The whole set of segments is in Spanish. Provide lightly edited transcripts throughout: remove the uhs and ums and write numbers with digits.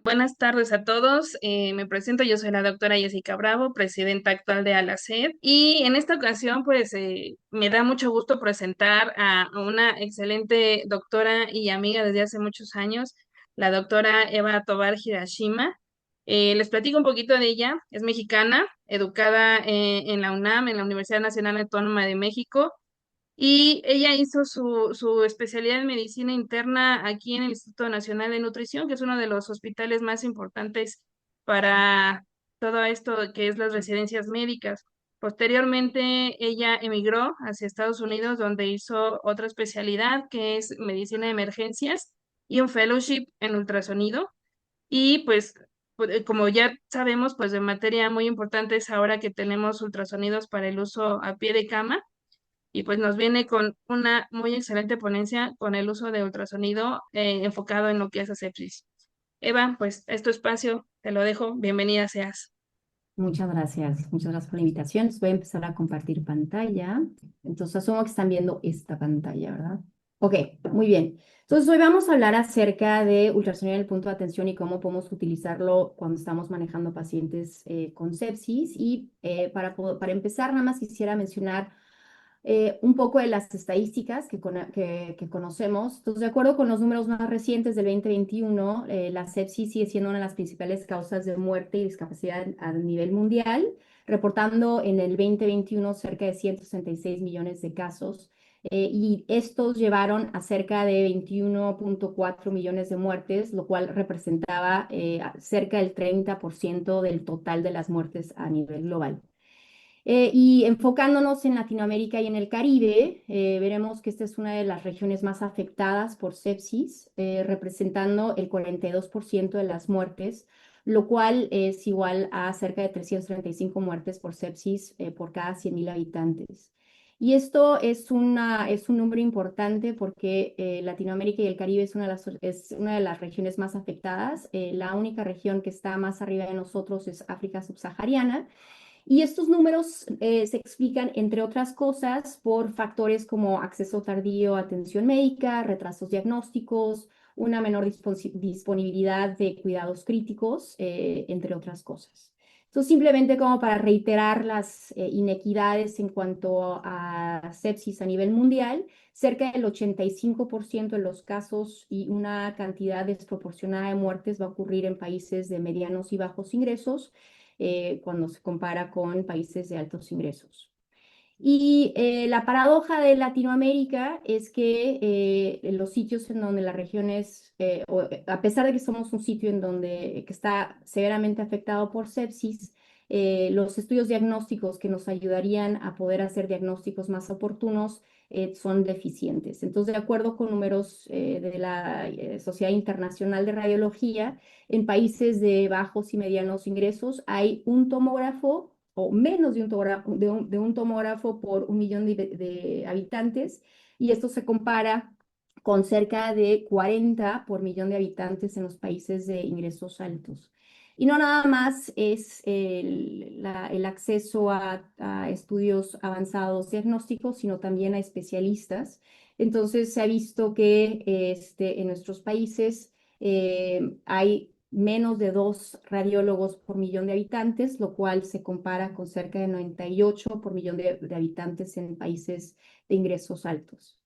Buenas tardes a todos. Me presento, yo soy la doctora Jessica Bravo, presidenta actual de ALACED. Y en esta ocasión, pues, me da mucho gusto presentar a una excelente doctora y amiga desde hace muchos años, la doctora Eva Tovar Hirashima. Les platico un poquito de ella. Es mexicana, educada en la UNAM, en la Universidad Nacional Autónoma de México, y ella hizo su especialidad en medicina interna aquí en el Instituto Nacional de Nutrición, que es uno de los hospitales más importantes para todo esto que es las residencias médicas. Posteriormente, ella emigró hacia Estados Unidos, donde hizo otra especialidad, que es medicina de emergencias y un fellowship en ultrasonido. Y pues, como ya sabemos, pues de materia muy importante es ahora que tenemos ultrasonidos para el uso a pie de cama, y pues nos viene con una muy excelente ponencia con el uso de ultrasonido enfocado en lo que es asepsis. Eva, pues es tu espacio, te lo dejo, bienvenida seas. Muchas gracias por la invitación. Voy a empezar a compartir pantalla. Entonces, asumo que están viendo esta pantalla, ¿verdad? Ok, muy bien. Entonces, hoy vamos a hablar acerca de ultrasonido en el punto de atención y cómo podemos utilizarlo cuando estamos manejando pacientes con sepsis. Y para empezar, nada más quisiera mencionar un poco de las estadísticas que conocemos. Entonces, de acuerdo con los números más recientes del 2021, la sepsis sigue siendo una de las principales causas de muerte y discapacidad a nivel mundial, reportando en el 2021 cerca de 166 millones de casos. Y estos llevaron a cerca de 21.4 millones de muertes, lo cual representaba cerca del 30% del total de las muertes a nivel global. Y enfocándonos en Latinoamérica y en el Caribe, veremos que esta es una de las regiones más afectadas por sepsis, representando el 42% de las muertes, lo cual es igual a cerca de 335 muertes por sepsis por cada 100.000 habitantes. Y esto es un número importante porque Latinoamérica y el Caribe es una de las regiones más afectadas. La única región que está más arriba de nosotros es África subsahariana. Y estos números se explican, entre otras cosas, por factores como acceso tardío a atención médica, retrasos diagnósticos, una menor disponibilidad de cuidados críticos, entre otras cosas. Entonces, simplemente como para reiterar las inequidades en cuanto a sepsis a nivel mundial, cerca del 85% de los casos y una cantidad desproporcionada de muertes va a ocurrir en países de medianos y bajos ingresos, cuando se compara con países de altos ingresos. Y la paradoja de Latinoamérica es que los sitios en donde las regiones, a pesar de que somos un sitio en donde que está severamente afectado por sepsis, los estudios diagnósticos que nos ayudarían a poder hacer diagnósticos más oportunos son deficientes. Entonces, de acuerdo con números de la Sociedad Internacional de Radiología, en países de bajos y medianos ingresos hay un tomógrafo o menos de un tomógrafo por 1 millón de habitantes, y esto se compara con cerca de 40 por millón de habitantes en los países de ingresos altos. Y no nada más es el acceso a estudios avanzados diagnósticos, sino también a especialistas. Entonces se ha visto que en nuestros países hay menos de 2 radiólogos por millón de habitantes, lo cual se compara con cerca de 98 por millón de habitantes en países de ingresos altos.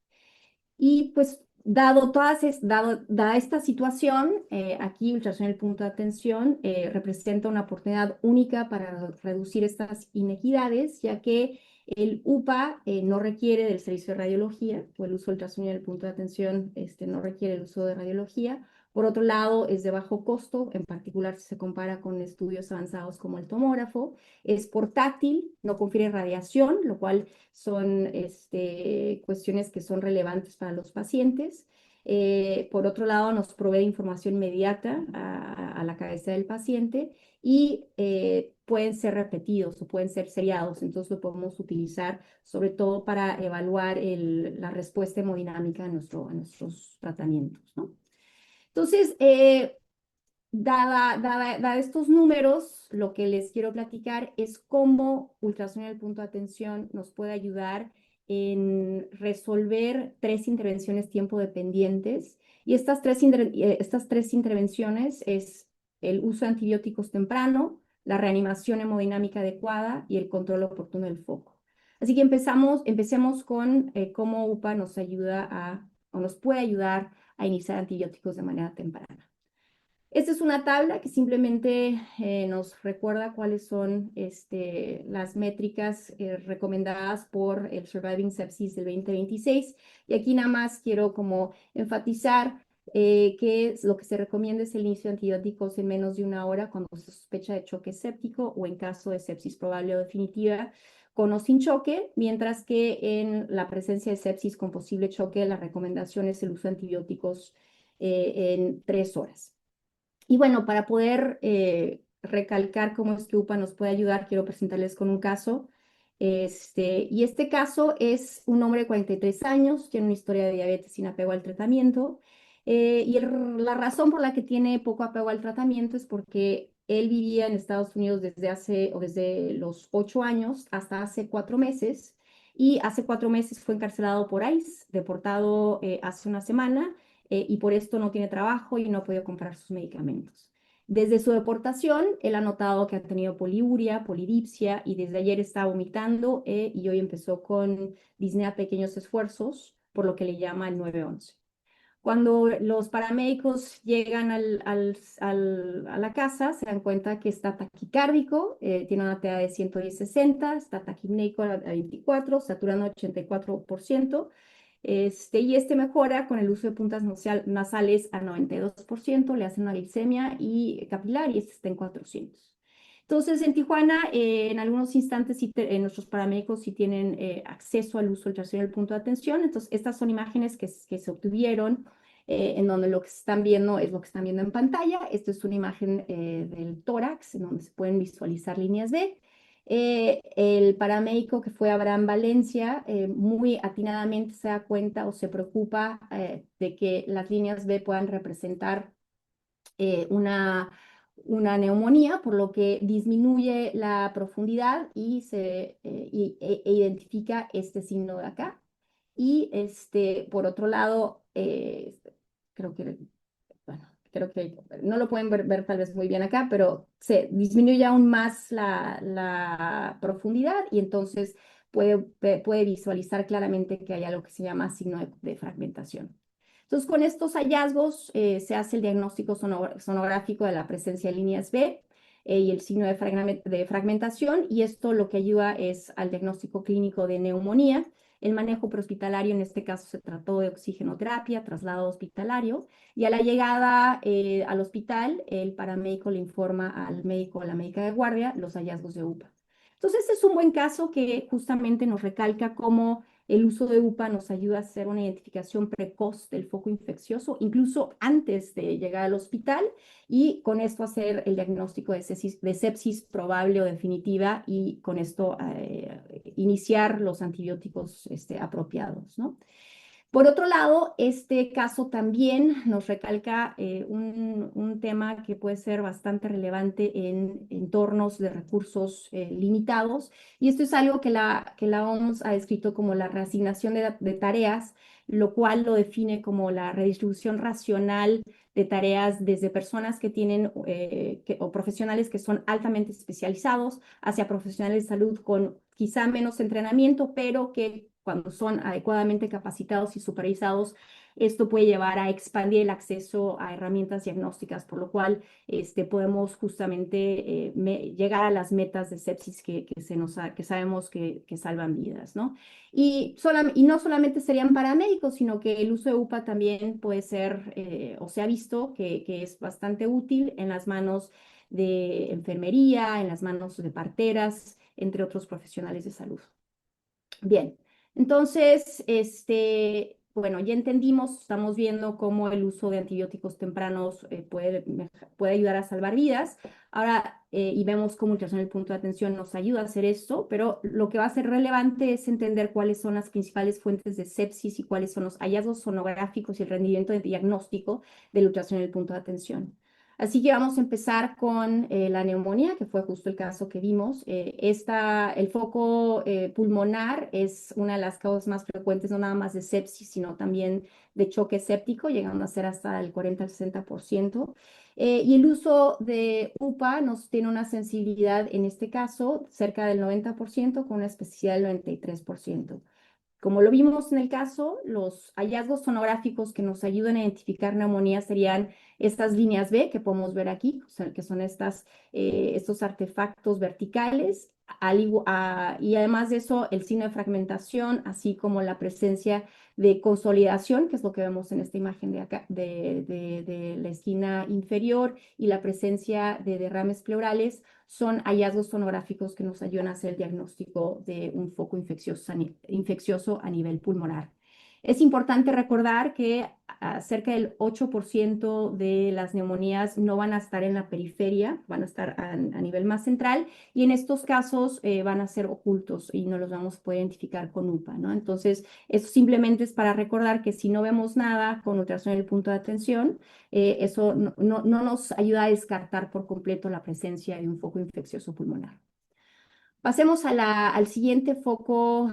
Y pues dada esta situación, aquí ultrasonido el punto de atención representa una oportunidad única para reducir estas inequidades, ya que el UPA no requiere del servicio de radiología, o el uso del ultrasonido del punto de atención no requiere el uso de radiología. Por otro lado, es de bajo costo, en particular si se compara con estudios avanzados como el tomógrafo. Es portátil, no confiere radiación, lo cual son cuestiones que son relevantes para los pacientes. Por otro lado, nos provee información inmediata a la cabeza del paciente, y pueden ser repetidos o pueden ser seriados. Entonces lo podemos utilizar sobre todo para evaluar la respuesta hemodinámica a nuestros tratamientos, ¿no? Entonces, dada estos números, lo que les quiero platicar es cómo ultrasonido del punto de atención nos puede ayudar en resolver 3 intervenciones tiempo dependientes. Y estas tres intervenciones es el uso de antibióticos temprano, la reanimación hemodinámica adecuada y el control oportuno del foco. Así que empecemos con cómo UPA nos ayuda o nos puede ayudar a iniciar antibióticos de manera temprana. Esta es una tabla que simplemente nos recuerda cuáles son las métricas recomendadas por el Surviving Sepsis del 2026. Y aquí nada más quiero como enfatizar que lo que se recomienda es el inicio de antibióticos en menos de 1 hora cuando se sospecha de choque séptico o en caso de sepsis probable o definitiva con o sin choque, mientras que en la presencia de sepsis con posible choque, la recomendación es el uso de antibióticos en 3 horas. Y bueno, para poder recalcar cómo es que UPA nos puede ayudar, quiero presentarles con un caso. Y este caso es un hombre de 43 años, tiene una historia de diabetes sin apego al tratamiento. La razón por la que tiene poco apego al tratamiento es porque él vivía en Estados Unidos desde los 8 años hasta hace 4 meses. Y hace 4 meses fue encarcelado por ICE, deportado hace una semana y por esto no tiene trabajo y no ha podido comprar sus medicamentos. Desde su deportación, él ha notado que ha tenido poliuria, polidipsia y desde ayer está vomitando y hoy empezó con disnea a pequeños esfuerzos, por lo que le llama el 911. Cuando los paramédicos llegan a la casa, se dan cuenta que está taquicárdico, tiene una TA de 110/60, está taquipnéico a 24, saturando 84%. Y mejora con el uso de puntas nasales a 92%, le hacen una glicemia y capilar y está en 400. Entonces, en Tijuana, en algunos instantes, nuestros paramédicos sí tienen acceso al uso del ultrasonido del punto de atención. Entonces, estas son imágenes que se obtuvieron, en donde lo que están viendo es lo que están viendo en pantalla. Esto es una imagen del tórax, en donde se pueden visualizar líneas B. El paramédico que fue Abraham Valencia, muy atinadamente se da cuenta o se preocupa de que las líneas B puedan representar una neumonía, por lo que disminuye la profundidad e identifica este signo de acá. Y por otro lado, creo que, bueno, creo que no lo pueden ver tal vez muy bien acá, pero se disminuye aún más la profundidad y entonces puede visualizar claramente que hay algo que se llama signo de fragmentación. Entonces, con estos hallazgos se hace el diagnóstico sonográfico de la presencia de líneas B y el signo de fragmentación, y esto lo que ayuda es al diagnóstico clínico de neumonía. El manejo prehospitalario, en este caso, se trató de oxigenoterapia, traslado hospitalario, y a la llegada al hospital, el paramédico le informa al médico o a la médica de guardia los hallazgos de UPA. Entonces, este es un buen caso que justamente nos recalca cómo el uso de UPA nos ayuda a hacer una identificación precoz del foco infeccioso, incluso antes de llegar al hospital, y con esto hacer el diagnóstico de sepsis probable o definitiva y con esto iniciar los antibióticos apropiados, ¿no? Por otro lado, este caso también nos recalca un tema que puede ser bastante relevante en entornos de recursos limitados, y esto es algo que la OMS ha descrito como la reasignación de tareas, lo cual lo define como la redistribución racional de tareas desde personas que tienen o profesionales que son altamente especializados hacia profesionales de salud con quizá menos entrenamiento, pero que cuando son adecuadamente capacitados y supervisados, esto puede llevar a expandir el acceso a herramientas diagnósticas, por lo cual podemos justamente llegar a las metas de sepsis que sabemos que salvan vidas, ¿no? Y no solamente serían paramédicos, sino que el uso de UPA también puede ser, o se ha visto que es bastante útil en las manos de enfermería, en las manos de parteras, entre otros profesionales de salud. Bien, entonces, bueno, ya entendimos, estamos viendo cómo el uso de antibióticos tempranos puede ayudar a salvar vidas. Ahora, y vemos cómo ultrasonido del punto de atención nos ayuda a hacer esto, pero lo que va a ser relevante es entender cuáles son las principales fuentes de sepsis y cuáles son los hallazgos sonográficos y el rendimiento de diagnóstico del ultrasonido del punto de atención. Así que vamos a empezar con la neumonía, que fue justo el caso que vimos. El foco pulmonar es una de las causas más frecuentes, no nada más de sepsis, sino también de choque séptico, llegando a ser hasta el 40 al 60%. Y el uso de UPA nos tiene una sensibilidad, en este caso, cerca del 90%, con una especificidad del 93%. Como lo vimos en el caso, los hallazgos sonográficos que nos ayudan a identificar neumonía serían estas líneas B que podemos ver aquí, o sea, que son estos artefactos verticales, y además de eso, el signo de fragmentación, así como la presencia de consolidación, que es lo que vemos en esta imagen de acá, de la esquina inferior, y la presencia de derrames pleurales, son hallazgos sonográficos que nos ayudan a hacer el diagnóstico de un foco infeccioso a nivel pulmonar. Es importante recordar que cerca del 8% de las neumonías no van a estar en la periferia, van a estar a nivel más central, y en estos casos van a ser ocultos y no los vamos a poder identificar con UPA, ¿no? Entonces, eso simplemente es para recordar que si no vemos nada con ultrasonido en el punto de atención, eso no nos ayuda a descartar por completo la presencia de un foco infeccioso pulmonar. Pasemos al siguiente foco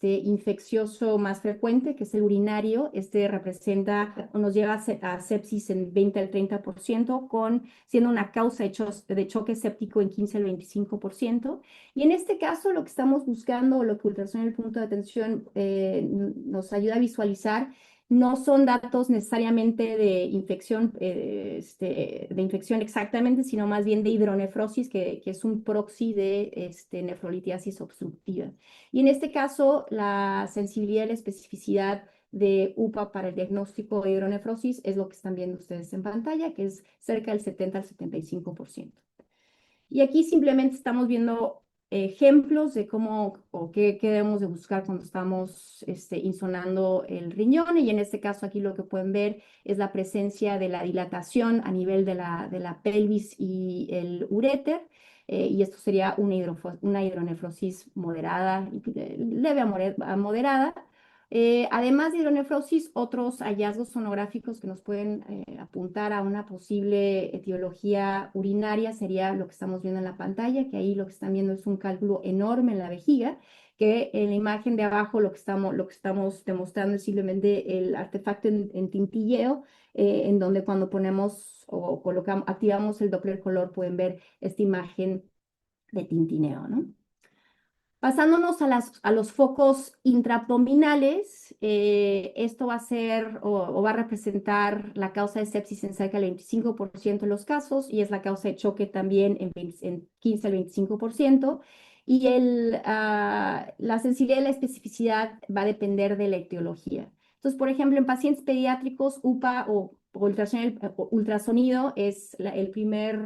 infeccioso más frecuente, que es el urinario. Este representa o nos lleva a sepsis en 20 al 30%, siendo una causa de choque séptico en 15 al 25%. Y en este caso, lo que estamos buscando, o lo que ultrasonido en el punto de atención nos ayuda a visualizar, no son datos necesariamente de infección exactamente, sino más bien de hidronefrosis, que es un proxy de nefrolitiasis obstructiva. Y en este caso, la sensibilidad y la especificidad de UPA para el diagnóstico de hidronefrosis es lo que están viendo ustedes en pantalla, que es cerca del 70 al 75%. Y aquí simplemente estamos viendo ejemplos de cómo o qué debemos de buscar cuando estamos insonando el riñón. Y en este caso aquí lo que pueden ver es la presencia de la dilatación a nivel de la pelvis y el uréter. Y esto sería una hidronefrosis moderada, leve a moderada. Además de hidronefrosis, otros hallazgos sonográficos que nos pueden apuntar a una posible etiología urinaria sería lo que estamos viendo en la pantalla, que ahí lo que están viendo es un cálculo enorme en la vejiga, que en la imagen de abajo lo que estamos demostrando es simplemente el artefacto en tintilleo, en donde cuando ponemos o activamos el Doppler color pueden ver esta imagen de tintineo, ¿no? Pasándonos a los focos intraabdominales, esto va a ser o va a representar la causa de sepsis en cerca del 25% de los casos, y es la causa de choque también en 15 al 25%. Y la sensibilidad y la especificidad va a depender de la etiología. Entonces, por ejemplo, en pacientes pediátricos, UPA o ultrasonido es el primer,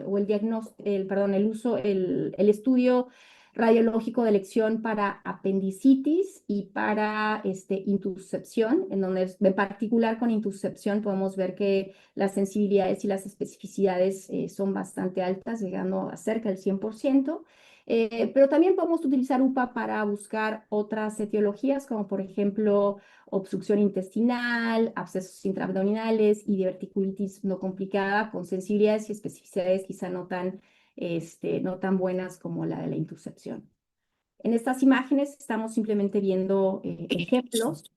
o el diagnóstico, perdón, el estudio radiológico de elección para apendicitis y para intussuscepción, en donde en particular con intussuscepción podemos ver que las sensibilidades y las especificidades son bastante altas, llegando a cerca del 100%. Pero también podemos utilizar UPA para buscar otras etiologías, como por ejemplo obstrucción intestinal, abscesos intraabdominales y diverticulitis no complicada, con sensibilidades y especificidades quizá no tan buenas como la de la intussuscepción. En estas imágenes estamos simplemente viendo ejemplos.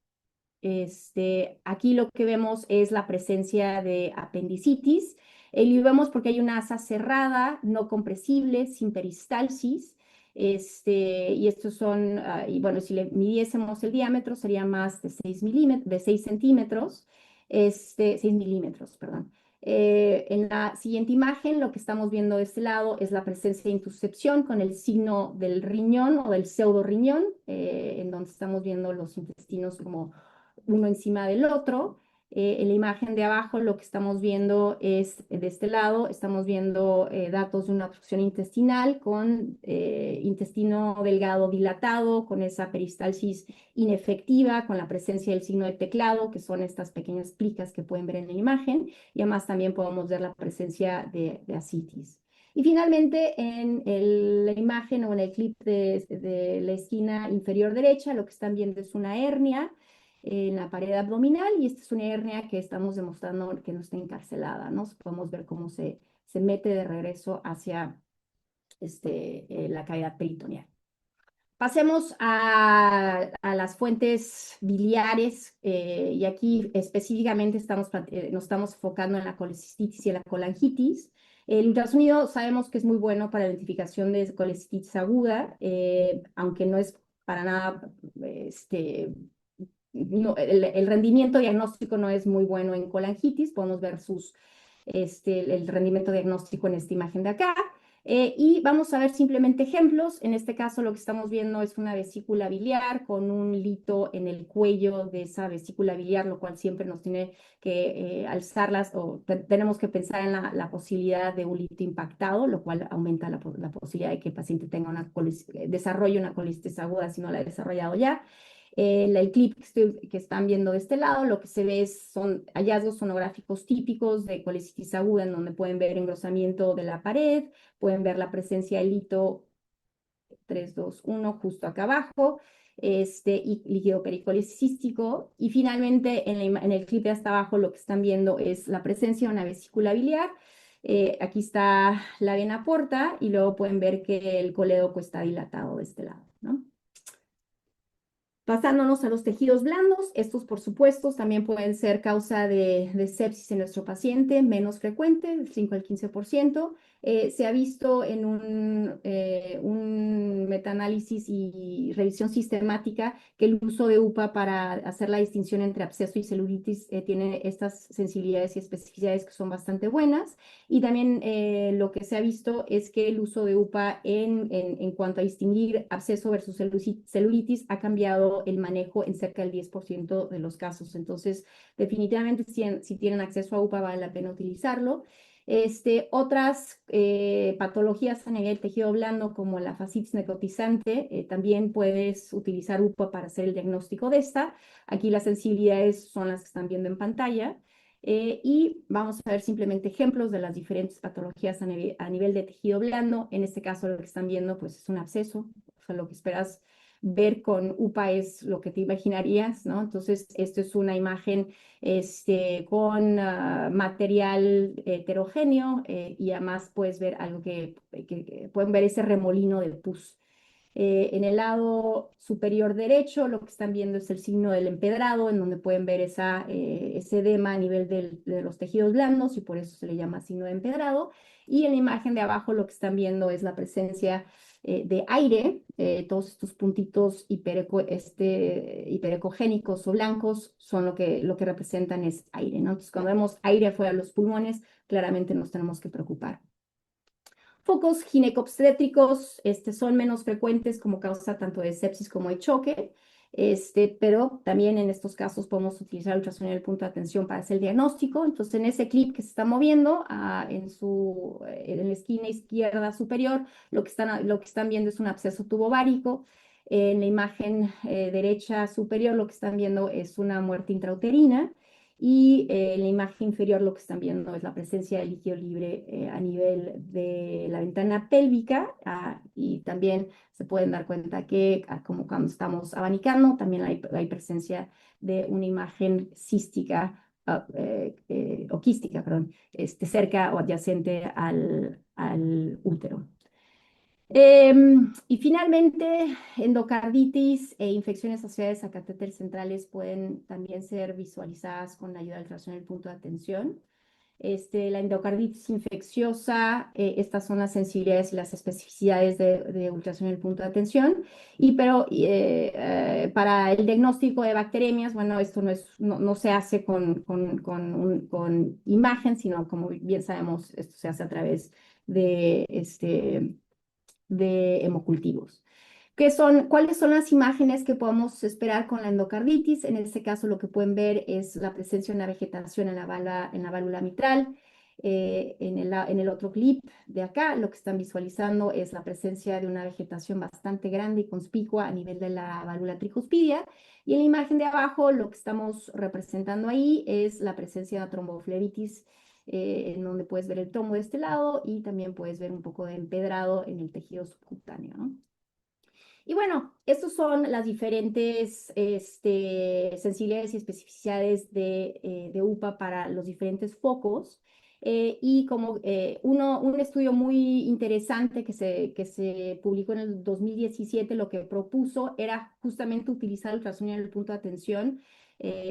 Aquí lo que vemos es la presencia de apendicitis. Y lo vemos porque hay una asa cerrada, no compresible, sin peristalsis. Y estos son, y bueno, si le midiésemos el diámetro, sería más de 6 centímetros, 6 milímetros, perdón. En la siguiente imagen, lo que estamos viendo de este lado es la presencia de intussuscepción con el signo del riñón o del pseudoriñón, en donde estamos viendo los intestinos como uno encima del otro. En la imagen de abajo lo que estamos viendo es, de este lado, estamos viendo datos de una obstrucción intestinal con intestino delgado dilatado, con esa peristalsis inefectiva, con la presencia del signo de teclado, que son estas pequeñas plicas que pueden ver en la imagen, y además también podemos ver la presencia de ascitis. Y finalmente, la imagen o en el clip de la esquina inferior derecha, lo que están viendo es una hernia, en la pared abdominal y esta es una hernia que estamos demostrando que no está encarcelada, ¿no? Podemos ver cómo se mete de regreso hacia la cavidad peritoneal. Pasemos a las fuentes biliares y aquí específicamente nos estamos enfocando en la colecistitis y en la colangitis. El ultrasonido sabemos que es muy bueno para la identificación de colecistitis aguda, aunque no es para nada, el rendimiento diagnóstico no es muy bueno en colangitis. Podemos ver el rendimiento diagnóstico en esta imagen de acá. Y vamos a ver simplemente ejemplos. En este caso lo que estamos viendo es una vesícula biliar con un lito en el cuello de esa vesícula biliar, lo cual siempre nos tiene que alzarlas o tenemos que pensar en la posibilidad de un lito impactado, lo cual aumenta la posibilidad de que el paciente tenga desarrolle una colitis aguda si no la ha desarrollado ya. El clip que están viendo de este lado, lo que se ve son hallazgos sonográficos típicos de colecitis aguda, en donde pueden ver engrosamiento de la pared, pueden ver la presencia del hito 3, 2, 1 justo acá abajo, y líquido pericolicístico. Y finalmente en el clip de hasta abajo lo que están viendo es la presencia de una vesícula biliar. Aquí está la vena porta y luego pueden ver que el colédoco está dilatado de este lado, ¿no? Pasándonos a los tejidos blandos, estos por supuesto también pueden ser causa de sepsis en nuestro paciente, menos frecuente, del 5 al 15%. Se ha visto en un metaanálisis y revisión sistemática que el uso de UPA para hacer la distinción entre absceso y celulitis tiene estas sensibilidades y especificidades que son bastante buenas. Y también lo que se ha visto es que el uso de UPA en cuanto a distinguir absceso versus celulitis ha cambiado el manejo en cerca del 10% de los casos. Entonces, definitivamente, si tienen acceso a UPA, vale la pena utilizarlo. Otras patologías a nivel del tejido blando, como la fascitis necrotizante, también puedes utilizar UPA para hacer el diagnóstico de esta. Aquí las sensibilidades son las que están viendo en pantalla. Y vamos a ver simplemente ejemplos de las diferentes patologías a nivel de tejido blando. En este caso, lo que están viendo pues, es un absceso. O sea, lo que esperas ver con UPA es lo que te imaginarías, ¿no? Entonces, esto es una imagen con material heterogéneo y además puedes ver algo que pueden ver ese remolino de pus. En el lado superior derecho, lo que están viendo es el signo del empedrado, en donde pueden ver ese edema a nivel de los tejidos blandos y por eso se le llama signo de empedrado. Y en la imagen de abajo lo que están viendo es la presencia de aire. Todos estos puntitos hiperecogénicos o blancos son lo que representan es aire, ¿no? Entonces, cuando vemos aire afuera de los pulmones, claramente nos tenemos que preocupar. Focos ginecobstétricos son menos frecuentes como causa tanto de sepsis como de choque, pero también en estos casos podemos utilizar el ultrasonido del punto de atención para hacer el diagnóstico. Entonces, en ese clip que se está moviendo en la esquina izquierda superior, lo que están viendo es un absceso tubovárico. En la imagen derecha superior, lo que están viendo es una muerte intrauterina. Y en la imagen inferior lo que están viendo es la presencia de líquido libre a nivel de la ventana pélvica y también se pueden dar cuenta que como cuando estamos abanicando también hay presencia de una imagen cística o quística, perdón, cerca o adyacente al útero. Y finalmente, endocarditis e infecciones asociadas a catéteres centrales pueden también ser visualizadas con la ayuda del ultrasonido del punto de atención. La endocarditis infecciosa, estas son las sensibilidades y las especificidades de ultrasonido del punto de atención. Pero para el diagnóstico de bacteremias, bueno, esto no se hace con imagen, sino como bien sabemos, esto se hace a través de hemocultivos. ¿Cuáles son las imágenes que podemos esperar con la endocarditis? En este caso, lo que pueden ver es la presencia de una vegetación en la válvula mitral. En el otro clip de acá, lo que están visualizando es la presencia de una vegetación bastante grande y conspicua a nivel de la válvula tricuspidia. Y en la imagen de abajo, lo que estamos representando ahí es la presencia de una tromboflebitis en donde puedes ver el trombo de este lado y también puedes ver un poco de empedrado en el tejido subcutáneo, ¿no? Y bueno, estos son las diferentes sensibilidades y especificidades de UPA para los diferentes focos. Y como un estudio muy interesante que se publicó en el 2017, lo que propuso era justamente utilizar ultrasonido en el punto de atención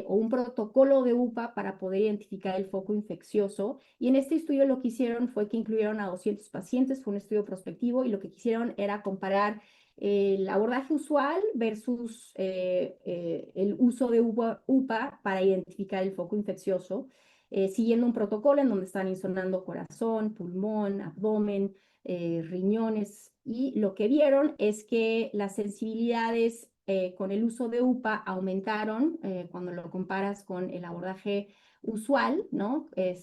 o un protocolo de UPA para poder identificar el foco infeccioso. Y en este estudio lo que hicieron fue que incluyeron a 200 pacientes, fue un estudio prospectivo, y lo que quisieron era comparar el abordaje usual versus el uso de UPA para identificar el foco infeccioso, siguiendo un protocolo en donde están insonando corazón, pulmón, abdomen, riñones, y lo que vieron es que las sensibilidades con el uso de UPA aumentaron cuando lo comparas con el abordaje usual, ¿no? De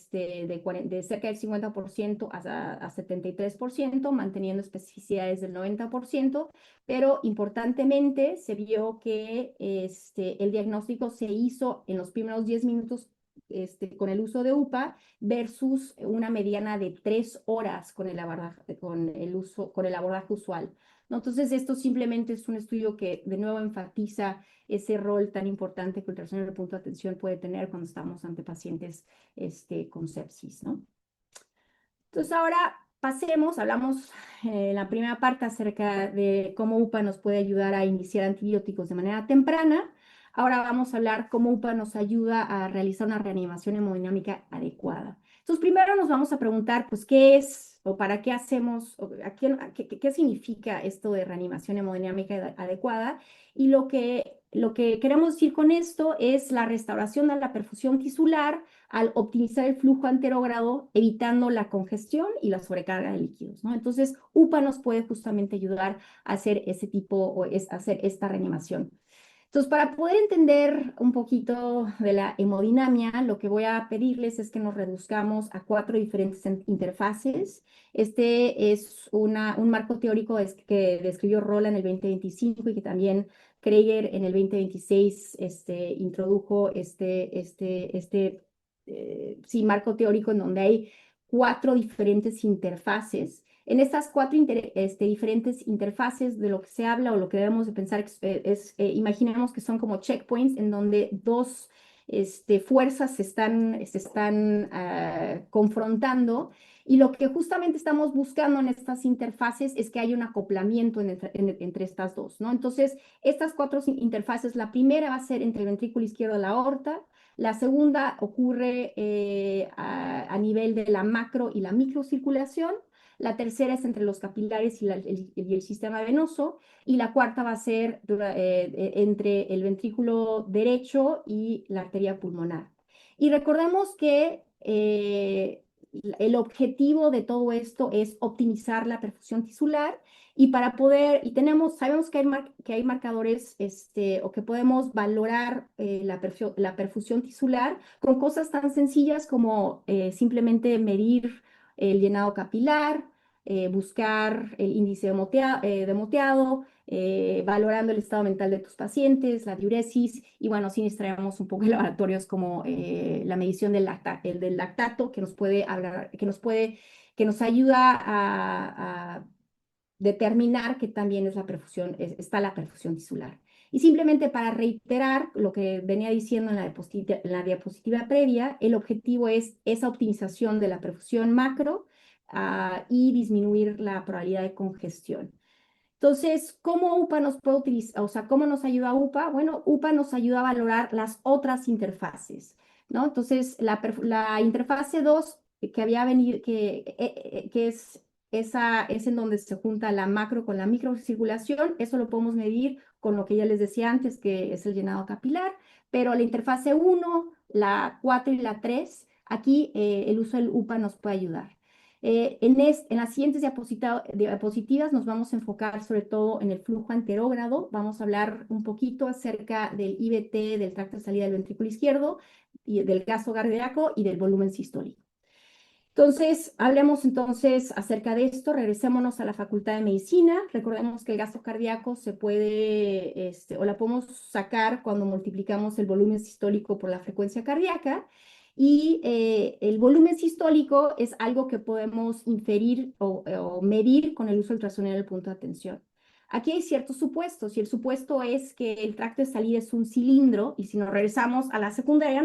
cerca del 50% a 73%, manteniendo especificidades del 90%, pero importantemente se vio que el diagnóstico se hizo en los primeros 10 minutos con el uso de UPA versus una mediana de 3 horas con el abordaje, con el abordaje usual, ¿no? Entonces, esto simplemente es un estudio que de nuevo enfatiza ese rol tan importante que el ultrasonido de punto de atención puede tener cuando estamos ante pacientes con sepsis, ¿no? Entonces, ahora hablamos en la primera parte acerca de cómo UPA nos puede ayudar a iniciar antibióticos de manera temprana. Ahora vamos a hablar cómo UPA nos ayuda a realizar una reanimación hemodinámica adecuada. Entonces, primero nos vamos a preguntar, pues, ¿qué es o para qué hacemos, o qué significa esto de reanimación hemodinámica adecuada? Y lo que queremos decir con esto es la restauración de la perfusión tisular al optimizar el flujo anterógrado, evitando la congestión y la sobrecarga de líquidos, ¿no? Entonces, UPA nos puede justamente ayudar a hacer ese tipo o hacer esta reanimación. Entonces, para poder entender un poquito de la hemodinamia, lo que voy a pedirles es que nos reduzcamos a 4 diferentes interfaces. Este es un marco teórico que describió Rolla en el 2025 y que también Krieger en el 2026 introdujo sí, marco teórico en donde hay 4 diferentes interfaces. En estas 4 diferentes interfaces de lo que se habla o lo que debemos de pensar imaginemos que son como checkpoints en donde dos fuerzas se están confrontando, y lo que justamente estamos buscando en estas interfaces es que haya un acoplamiento entre estas dos, ¿no? Entonces, estas 4 interfaces, la primera va a ser entre el ventrículo izquierdo y la aorta. La segunda ocurre a nivel de la macro y la microcirculación. La tercera es entre los capilares y el sistema venoso. Y la cuarta va a ser entre el ventrículo derecho y la arteria pulmonar. Y recordemos que el objetivo de todo esto es optimizar la perfusión tisular, y sabemos que hay marcadores o que podemos valorar la perfusión tisular con cosas tan sencillas como simplemente medir el llenado capilar, buscar el índice de moteado, valorando el estado mental de tus pacientes, la diuresis, y bueno, sí necesitamos un poco de laboratorios como la medición del lactato, que nos puede hablar, que nos ayuda a determinar que también está la perfusión tisular. Y simplemente para reiterar lo que venía diciendo en la diapositiva previa, el objetivo es esa optimización de la perfusión macro y disminuir la probabilidad de congestión. Entonces, ¿cómo UPA nos puede utilizar? O sea, ¿cómo nos ayuda UPA? Bueno, UPA nos ayuda a valorar las otras interfaces, ¿no? Entonces, la interfase 2 que había venido, que es en donde se junta la macro con la microcirculación. Eso lo podemos medir con lo que ya les decía antes, que es el llenado capilar, pero la interfase 1, la 4 y la 3, aquí el uso del UPA nos puede ayudar. En las siguientes diapositivas nos vamos a enfocar sobre todo en el flujo anterógrado. Vamos a hablar un poquito acerca del IVT, del tracto de salida del ventrículo izquierdo, y del gasto cardíaco y del volumen sistólico. Entonces, hablemos entonces acerca de esto. Regresémonos a la Facultad de Medicina. Recordemos que el gasto cardíaco se puede, o la podemos sacar cuando multiplicamos el volumen sistólico por la frecuencia cardíaca. Y el volumen sistólico es algo que podemos inferir o medir con el uso ultrasonido del punto de atención. Aquí hay ciertos supuestos y el supuesto es que el tracto de salida es un cilindro y si nos regresamos a la secundaria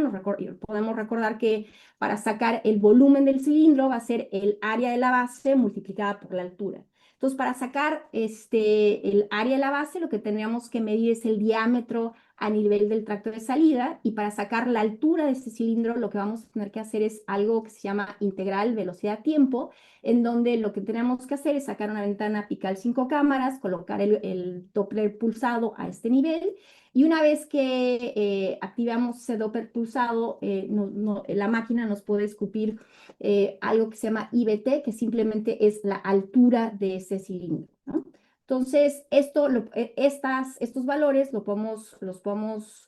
podemos recordar que para sacar el volumen del cilindro va a ser el área de la base multiplicada por la altura. Entonces, para sacar el área de la base, lo que tendríamos que medir es el diámetro a nivel del tracto de salida y para sacar la altura de este cilindro, lo que vamos a tener que hacer es algo que se llama integral velocidad-tiempo, en donde lo que tenemos que hacer es sacar una ventana apical 5 cámaras, colocar el Doppler pulsado a este nivel y una vez que activamos ese Doppler pulsado, la máquina nos puede escupir algo que se llama IBT, que simplemente es la altura de ese cilindro, ¿no? Entonces, estos valores los podemos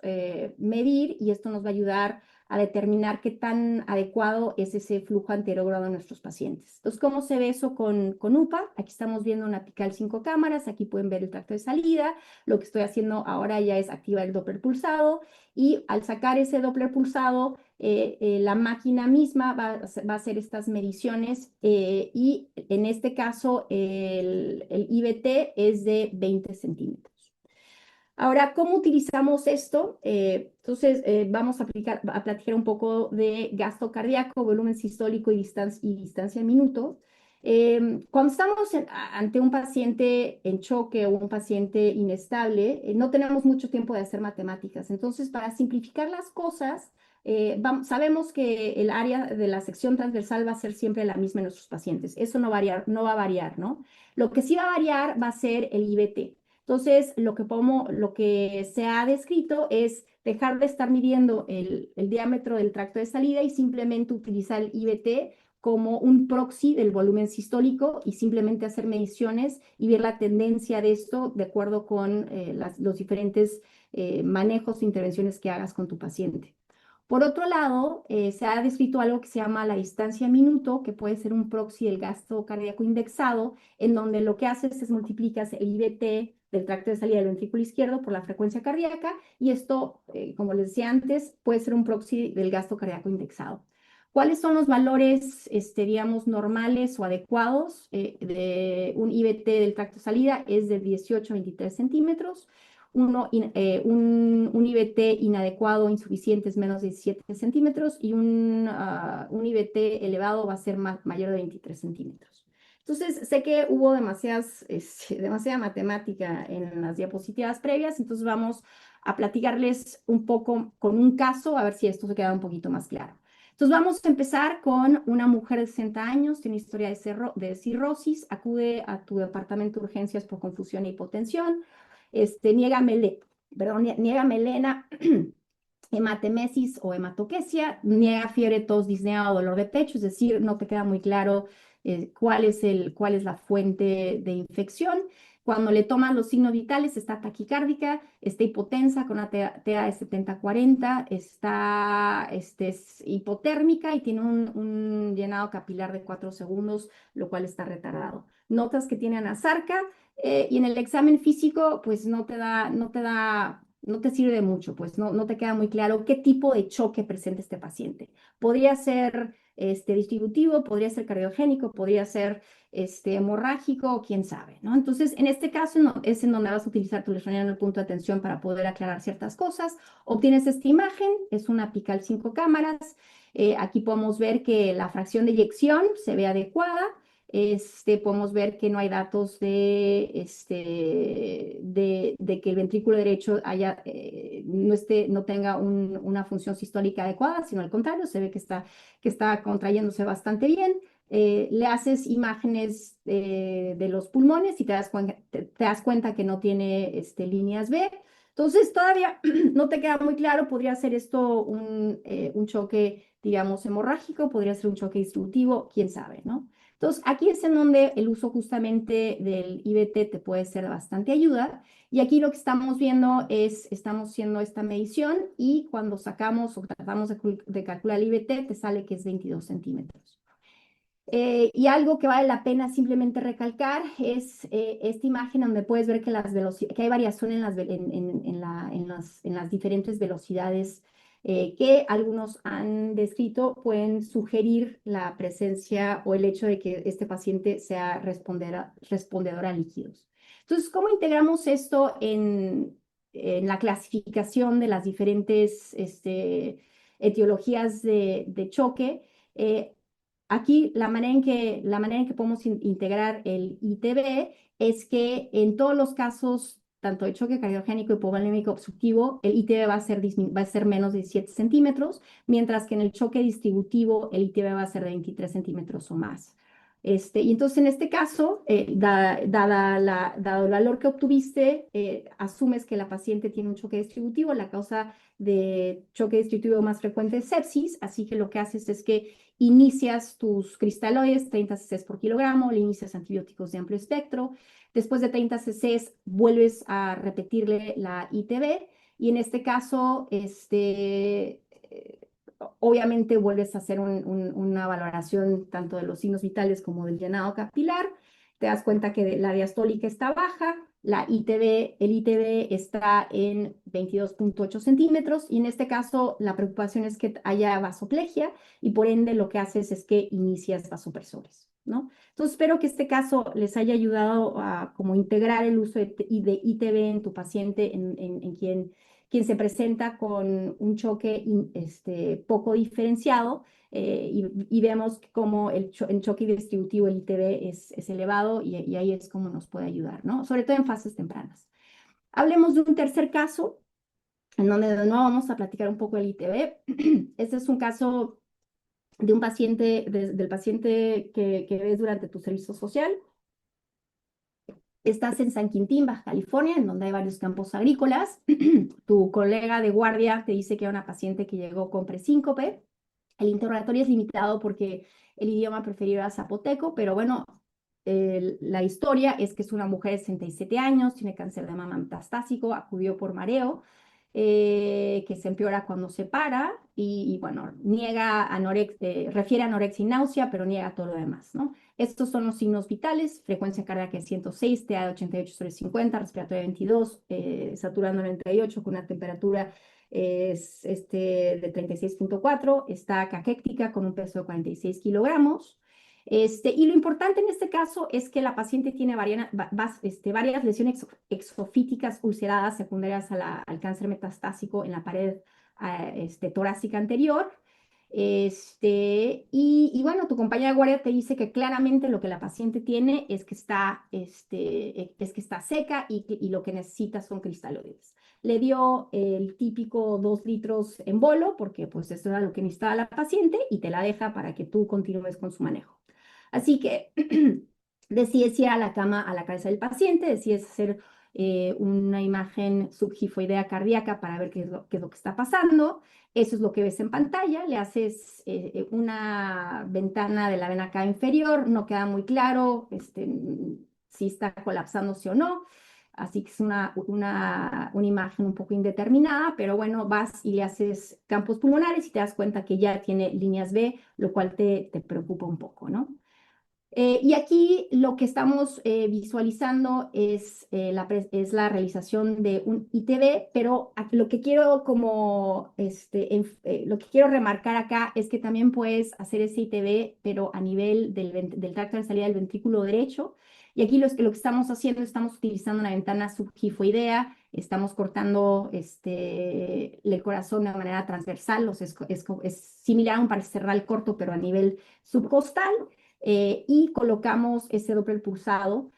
medir y esto nos va a ayudar a determinar qué tan adecuado es ese flujo anterogrado de nuestros pacientes. Entonces, ¿cómo se ve eso con UPA? Aquí estamos viendo una apical 5 cámaras, aquí pueden ver el tracto de salida. Lo que estoy haciendo ahora ya es activar el Doppler pulsado y al sacar ese Doppler pulsado, la máquina misma va a hacer estas mediciones y en este caso el IBT es de 20 centímetros. Ahora, ¿cómo utilizamos esto? Entonces, vamos a platicar un poco de gasto cardíaco, volumen sistólico y distancia en minuto. Cuando estamos ante un paciente en choque o un paciente inestable, no tenemos mucho tiempo de hacer matemáticas. Entonces, para simplificar las cosas, sabemos que el área de la sección transversal va a ser siempre la misma en nuestros pacientes. Eso no va a variar, ¿no? Lo que sí va a variar va a ser el IBT. Entonces, lo que se ha descrito es dejar de estar midiendo el diámetro del tracto de salida y simplemente utilizar el IBT como un proxy del volumen sistólico y simplemente hacer mediciones y ver la tendencia de esto de acuerdo con los diferentes manejos e intervenciones que hagas con tu paciente. Por otro lado, se ha descrito algo que se llama la distancia minuto, que puede ser un proxy del gasto cardíaco indexado, en donde lo que haces es multiplicas el IBT del tracto de salida del ventrículo izquierdo por la frecuencia cardíaca, y esto, como les decía antes, puede ser un proxy del gasto cardíaco indexado. ¿Cuáles son los valores, digamos, normales o adecuados de un IBT del tracto de salida? Es de 18 a 23 centímetros. Un IBT inadecuado o insuficiente es menos de 17 centímetros y un IBT elevado va a ser mayor de 23 centímetros. Entonces, sé que hubo demasiada matemática en las diapositivas previas, entonces vamos a platicarles un poco con un caso, a ver si esto se queda un poquito más claro. Entonces vamos a empezar con una mujer de 60 años, tiene historia de cirrosis, acude a tu departamento de urgencias por confusión e hipotensión, niega melena, hematemesis o hematoquesia, niega fiebre, tos, disnea o dolor de pecho, es decir, no te queda muy claro cuál es la fuente de infección. Cuando le toman los signos vitales, está taquicárdica, está hipotensa con una TA de 70-40, es hipotérmica y tiene un llenado capilar de 4 segundos, lo cual está retardado. Notas que tiene anasarca y en el examen físico, pues no te sirve de mucho, pues no te queda muy claro qué tipo de choque presenta este paciente. Podría ser distributivo, podría ser cardiogénico, podría ser hemorrágico, quién sabe, ¿no? Entonces, en este caso es en donde vas a utilizar tu electronía en el punto de atención para poder aclarar ciertas cosas. Obtienes esta imagen, es una apical 5 cámaras. Aquí podemos ver que la fracción de eyección se ve adecuada. Podemos ver que no hay datos de que el ventrículo derecho no tenga una función sistólica adecuada, sino al contrario, se ve que está contrayéndose bastante bien. Le haces imágenes de los pulmones y te das cuenta que no tiene líneas B. Entonces, todavía no te queda muy claro, podría ser esto un choque, digamos, hemorrágico, podría ser un choque distributivo, quién sabe, ¿no? Entonces, aquí es en donde el uso justamente del IBT te puede ser de bastante ayuda. Y aquí lo que estamos viendo estamos haciendo esta medición y cuando sacamos o tratamos de calcular el IBT, te sale que es 22 centímetros. Y algo que vale la pena simplemente recalcar es esta imagen donde puedes ver que hay variación en las diferentes velocidades que algunos han descrito, pueden sugerir la presencia o el hecho de que este paciente sea respondedor a líquidos. Entonces, ¿cómo integramos esto en la clasificación de las diferentes etiologías de choque? Aquí la manera en que podemos integrar el ITB es que en todos los casos, tanto de choque cardiogénico y hipovolémico obstructivo, el ITB va a ser menos de 7 centímetros, mientras que en el choque distributivo el ITB va a ser de 23 centímetros o más. Y entonces en este caso, dado el valor que obtuviste, asumes que la paciente tiene un choque distributivo. La causa de choque distributivo más frecuente es sepsis, así que lo que haces es que inicias tus cristaloides, 30 cc por kilogramo, le inicias antibióticos de amplio espectro. Después de 30 cc vuelves a repetirle la ITB y en este caso, obviamente vuelves a hacer una valoración tanto de los signos vitales como del llenado capilar. Te das cuenta que la diastólica está baja, el ITB está en 22.8 centímetros y en este caso la preocupación es que haya vasoplegia y por ende lo que haces es que inicias vasopresores, ¿no? Entonces espero que este caso les haya ayudado a como integrar el uso de ITB en tu paciente, en quien se presenta con un choque poco diferenciado y vemos cómo el choque distributivo, el ITB, es elevado y ahí es como nos puede ayudar, ¿no? Sobre todo en fases tempranas. Hablemos de un tercer caso, en donde de nuevo vamos a platicar un poco del ITB. Este es un caso de un paciente, del paciente que ves durante tu servicio social. Estás en San Quintín, Baja California, en donde hay varios campos agrícolas. Tu colega de guardia te dice que era una paciente que llegó con presíncope. El interrogatorio es limitado porque el idioma preferido era zapoteco, pero bueno, la historia es que es una mujer de 67 años, tiene cáncer de mama metastásico, acudió por mareo, que se empeora cuando se para y bueno, refiere a anorexia y náusea, pero niega todo lo demás, ¿no? Estos son los signos vitales: frecuencia cardíaca de 106, TA de 88 sobre 50, respiratoria de 22, saturando 98 con una temperatura es de 36.4, está caquéctica con un peso de 46 kilogramos. Y lo importante en este caso es que la paciente tiene varias lesiones exofíticas ulceradas secundarias al cáncer metastásico en la pared torácica anterior. Y bueno, tu compañera de guardia te dice que claramente lo que la paciente tiene es que está seca y lo que necesita son cristaloides. Le dio el típico 2 litros en bolo, porque pues eso era lo que necesitaba la paciente, y te la deja para que tú continúes con su manejo. Así que decides ir a la cama, a la cabeza del paciente, decides hacer una imagen subgifoidea cardíaca para ver qué es lo que está pasando. Eso es lo que ves en pantalla. Le haces una ventana de la vena cava inferior, no queda muy claro si está colapsándose o no. Así que es una imagen un poco indeterminada, pero bueno, vas y le haces campos pulmonares y te das cuenta que ya tiene líneas B, lo cual te preocupa un poco, ¿no? Y aquí lo que estamos visualizando es la realización de un ITB, pero lo que quiero lo que quiero remarcar acá es que también puedes hacer ese ITB, pero a nivel del tracto de salida del ventrículo derecho. Y aquí lo que estamos haciendo, estamos utilizando una ventana subgifoidea, estamos cortando el corazón de manera transversal, es similar a un parcerral corto, pero a nivel subcostal. Y colocamos ese Doppler pulsado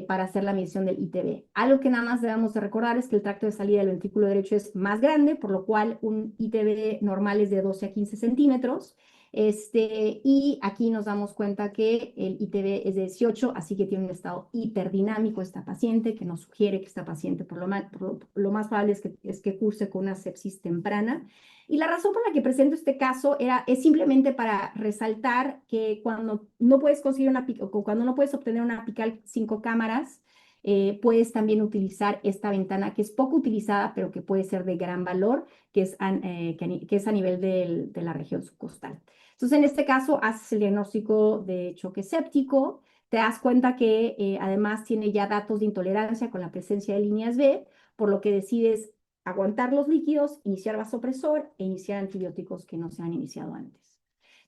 para hacer la medición del ITB. Algo que nada más debemos de recordar es que el tracto de salida del ventrículo derecho es más grande, por lo cual un ITB normal es de 12 a 15 centímetros. Y aquí nos damos cuenta que el ITB es de 18, así que tiene un estado hiperdinámico esta paciente, que nos sugiere que esta paciente por lo más probable es que curse con una sepsis temprana. Y la razón por la que presento este caso es simplemente para resaltar que cuando no puedes conseguir cuando no puedes obtener una apical 5 cámaras, puedes también utilizar esta ventana que es poco utilizada, pero que puede ser de gran valor, que es a nivel de la región subcostal. Entonces, en este caso, haces el diagnóstico de choque séptico, te das cuenta que además tiene ya datos de intolerancia con la presencia de líneas B, por lo que decides aguantar los líquidos, iniciar vasopresor e iniciar antibióticos que no se han iniciado antes.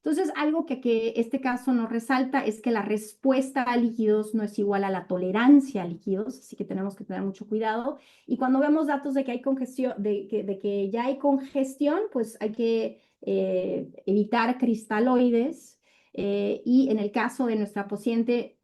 Entonces, algo que este caso nos resalta es que la respuesta a líquidos no es igual a la tolerancia a líquidos, así que tenemos que tener mucho cuidado. Y cuando vemos datos de que hay congestión, de que ya hay congestión, pues hay que evitar cristaloides. Y en el caso de nuestra paciente,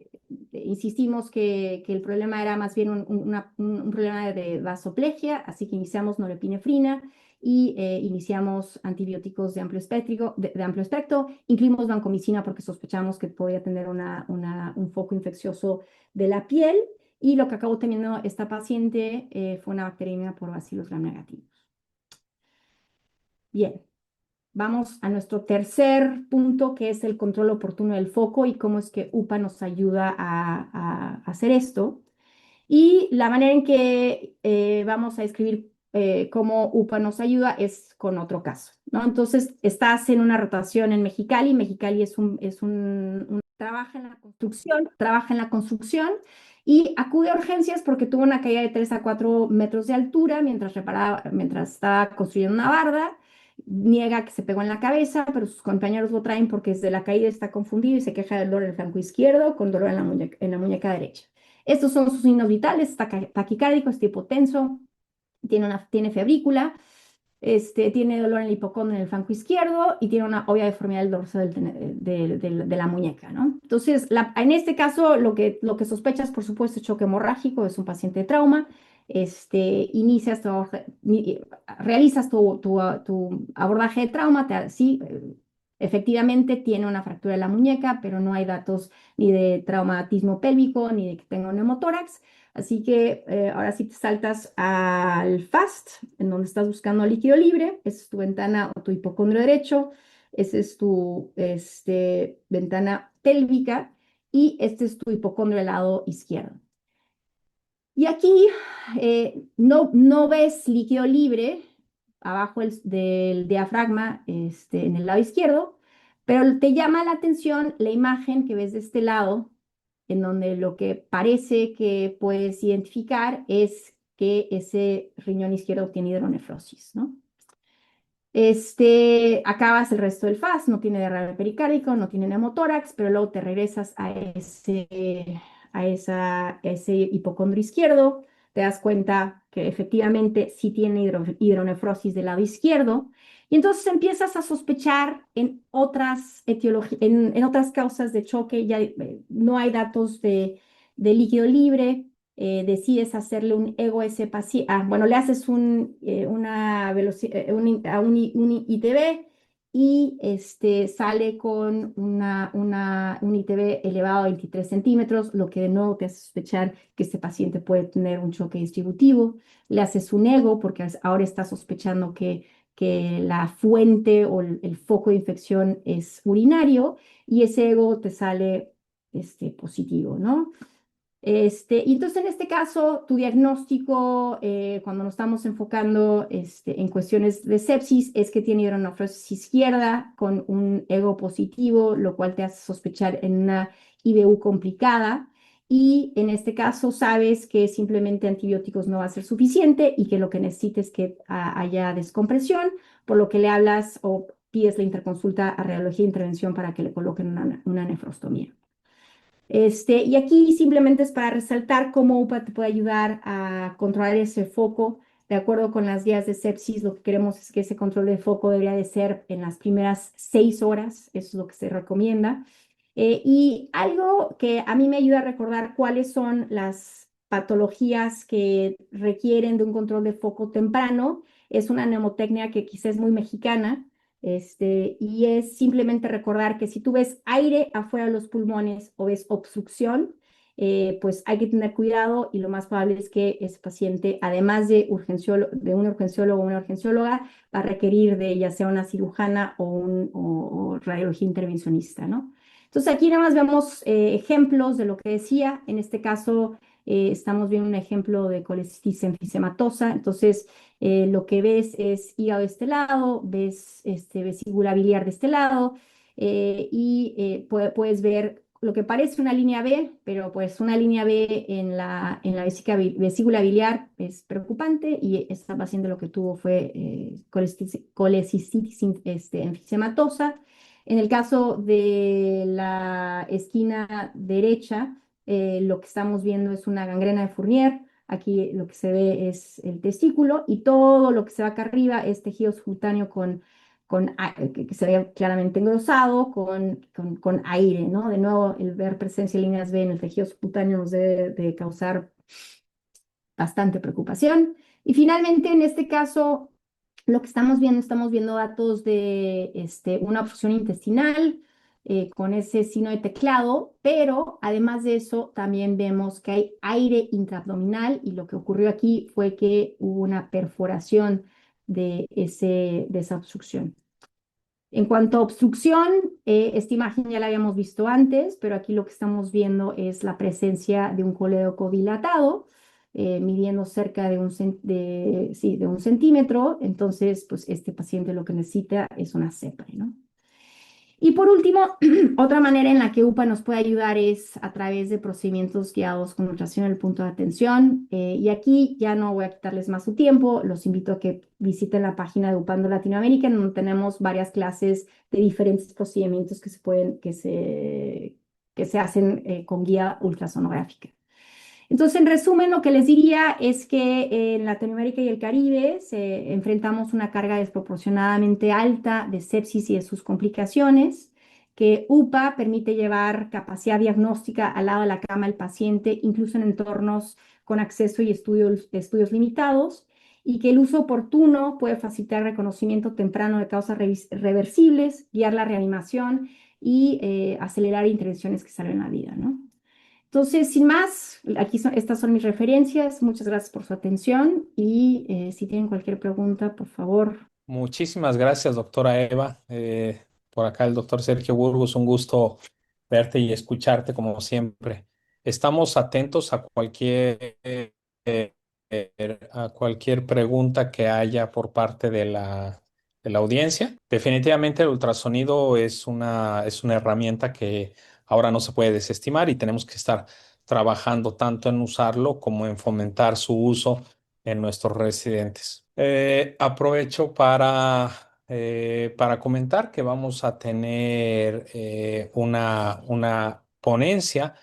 insistimos que el problema era más bien un problema de vasoplegia, así que iniciamos norepinefrina y iniciamos antibióticos de amplio espectro, incluimos vancomicina porque sospechamos que podía tener un foco infeccioso de la piel, y lo que acabó teniendo esta paciente fue una bacteriemia por Bacillus gram negativus. Bien, vamos a nuestro tercer punto, que es el control oportuno del foco y cómo es que UPA nos ayuda a hacer esto. Y la manera en que vamos a escribir cómo UPA nos ayuda es con otro caso, ¿no? Entonces, estás en una rotación en Mexicali. Mexicali trabaja en la construcción y acude a urgencias porque tuvo una caída de 3 a 4 metros de altura mientras estaba construyendo una barda. Niega que se pegó en la cabeza, pero sus compañeros lo traen porque desde la caída está confundido y se queja del dolor en el flanco izquierdo con dolor en la muñeca derecha. Estos son sus signos vitales: está taquicárdico, está hipotenso, tiene febrícula, tiene dolor en el hipocondrio en el flanco izquierdo y tiene una obvia deformidad del dorso de la muñeca, ¿no? Entonces, en este caso, lo que sospechas, por supuesto, es choque hemorrágico, es un paciente de trauma. Inicias realizas tu abordaje de trauma, sí, efectivamente tiene una fractura de la muñeca, pero no hay datos ni de traumatismo pélvico ni de que tenga un neumotórax. Así que ahora sí te saltas al FAST, en donde estás buscando líquido libre. Esa es tu ventana o tu hipocondrio derecho. Esa es tu ventana pélvica. Y este es tu hipocondrio del lado izquierdo. Y aquí no ves líquido libre abajo del diafragma en el lado izquierdo, pero te llama la atención la imagen que ves de este lado, en donde lo que parece que puedes identificar es que ese riñón izquierdo tiene hidronefrosis, ¿no? Acabas el resto del FAS, no tiene derrame pericárdico, no tiene neumotórax, pero luego te regresas a ese hipocondrio izquierdo, te das cuenta que efectivamente sí tiene hidronefrosis del lado izquierdo, y entonces empiezas a sospechar en otras en otras causas de choque. Ya no hay datos de líquido libre. Decides hacerle un ego a ese paciente. Bueno, le haces una un ITB, y sale con un ITB elevado a 23 centímetros, lo que de nuevo te hace sospechar que este paciente puede tener un choque distributivo. Le haces un ego porque ahora está sospechando que la fuente o el foco de infección es urinario, y ese ego te sale positivo, ¿no? Y entonces en este caso, tu diagnóstico, cuando nos estamos enfocando en cuestiones de sepsis, es que tiene hidronefrosis izquierda con un ego positivo, lo cual te hace sospechar en una IBU complicada. Y en este caso sabes que simplemente antibióticos no va a ser suficiente y que lo que necesites es que haya descompresión, por lo que le hablas o pides la interconsulta a radiología de intervención para que le coloquen una nefrostomía. Y aquí simplemente es para resaltar cómo UPA te puede ayudar a controlar ese foco. De acuerdo con las guías de sepsis, lo que queremos es que ese control de foco debería de ser en las primeras 6 horas. Eso es lo que se recomienda. Y algo que a mí me ayuda a recordar cuáles son las patologías que requieren de un control de foco temprano es una mnemotecnia que quizás es muy mexicana. Y es simplemente recordar que si tú ves aire afuera de los pulmones o ves obstrucción, pues hay que tener cuidado, y lo más probable es que ese paciente, además de un urgenciólogo o una urgencióloga, va a requerir de ya sea una cirujana o radiología intervencionista, ¿no? Entonces aquí nada más vemos ejemplos de lo que decía. En este caso estamos viendo un ejemplo de colecitis enfisematosa. Entonces lo que ves es hígado de este lado, ves vesícula biliar de este lado, y puedes ver lo que parece una línea B, pero pues una línea B en la vesícula biliar es preocupante, y esta paciente lo que tuvo fue colecistitis enfisematosa. En el caso de la esquina derecha, lo que estamos viendo es una gangrena de Fournier. Aquí lo que se ve es el testículo y todo lo que se va acá arriba es tejido subcutáneo que se ve claramente engrosado con aire, ¿no? De nuevo, el ver presencia de líneas B en el tejido subcutáneo nos debe de causar bastante preocupación. Y finalmente, en este caso, lo que estamos viendo datos de una obstrucción intestinal con ese signo de teclado, pero además de eso, también vemos que hay aire intraabdominal y lo que ocurrió aquí fue que hubo una perforación de esa obstrucción. En cuanto a obstrucción, esta imagen ya la habíamos visto antes, pero aquí lo que estamos viendo es la presencia de un colédoco dilatado, midiendo cerca sí, de 1 centímetro. Entonces, pues este paciente lo que necesita es una CEPRE, ¿no? Y por último, otra manera en la que UPA nos puede ayudar es a través de procedimientos guiados con ultrasonido en el punto de atención. Y aquí ya no voy a quitarles más su tiempo, los invito a que visiten la página de UPANDO Latinoamérica, en donde tenemos varias clases de diferentes procedimientos que se hacen con guía ultrasonográfica. Entonces, en resumen, lo que les diría es que en Latinoamérica y el Caribe enfrentamos una carga desproporcionadamente alta de sepsis y de sus complicaciones, que UPA permite llevar capacidad diagnóstica al lado de la cama del paciente, incluso en entornos con acceso y estudios limitados, y que el uso oportuno puede facilitar reconocimiento temprano de causas reversibles, guiar la reanimación y acelerar intervenciones que salven la vida, ¿no? Entonces, sin más, estas son mis referencias. Muchas gracias por su atención y si tienen cualquier pregunta, por favor. Muchísimas gracias, doctora Eva. Por acá el doctor Sergio Burgos, un gusto verte y escucharte como siempre. Estamos atentos a cualquier pregunta que haya por parte de la audiencia. Definitivamente el ultrasonido es una herramienta que ahora no se puede desestimar y tenemos que estar trabajando tanto en usarlo como en fomentar su uso en nuestros residentes. Aprovecho para comentar que vamos a tener una ponencia,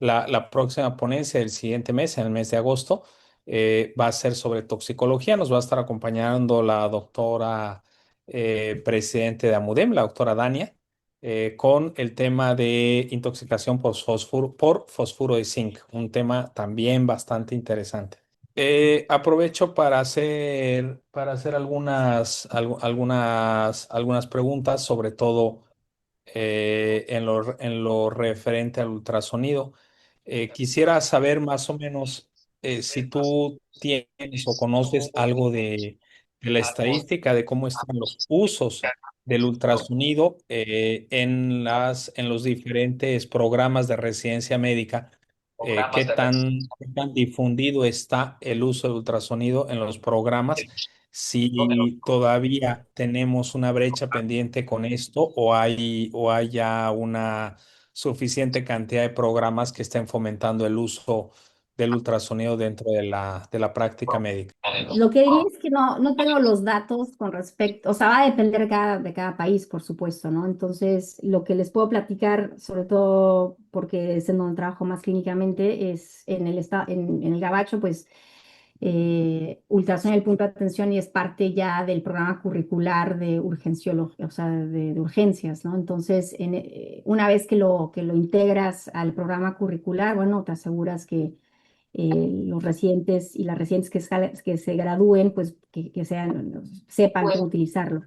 la próxima ponencia del siguiente mes, en el mes de agosto, va a ser sobre toxicología. Nos va a estar acompañando la doctora presidente de AMUDEM, la doctora Dania, con el tema de intoxicación por fosfuro de zinc, un tema también bastante interesante. Aprovecho para hacer algunas preguntas, sobre todo en lo referente al ultrasonido. Quisiera saber más o menos si tú tienes o conoces algo de la estadística de cómo están los usos del ultrasonido en los diferentes programas de residencia médica. ¿Qué tan difundido está el uso del ultrasonido en los programas? Si todavía tenemos una brecha pendiente con esto o hay ya una suficiente cantidad de programas que estén fomentando el uso del ultrasonido dentro de la práctica médica. Lo que diría es que no tengo los datos con respecto, o sea, va a depender de cada país, por supuesto, ¿no? Entonces, lo que les puedo platicar, sobre todo porque es en donde trabajo más clínicamente, es en el Gabacho, pues ultrasonido del punto de atención y es parte ya del programa curricular de urgenciología, o sea, de urgencias, ¿no? Entonces, una vez que lo integras al programa curricular, bueno, te aseguras que los residentes y las residentes que se gradúen, pues sepan cómo utilizarlo.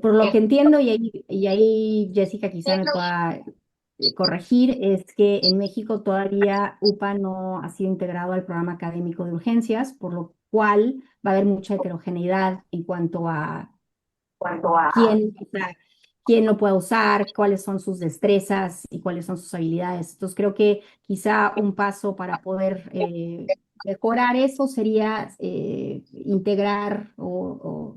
Por lo que entiendo, y ahí Jessica quizá me pueda corregir, es que en México todavía UPA no ha sido integrado al programa académico de urgencias, por lo cual va a haber mucha heterogeneidad en cuanto a o sea, quién lo puede usar, cuáles son sus destrezas y cuáles son sus habilidades. Entonces creo que quizá un paso para poder mejorar eso sería integrar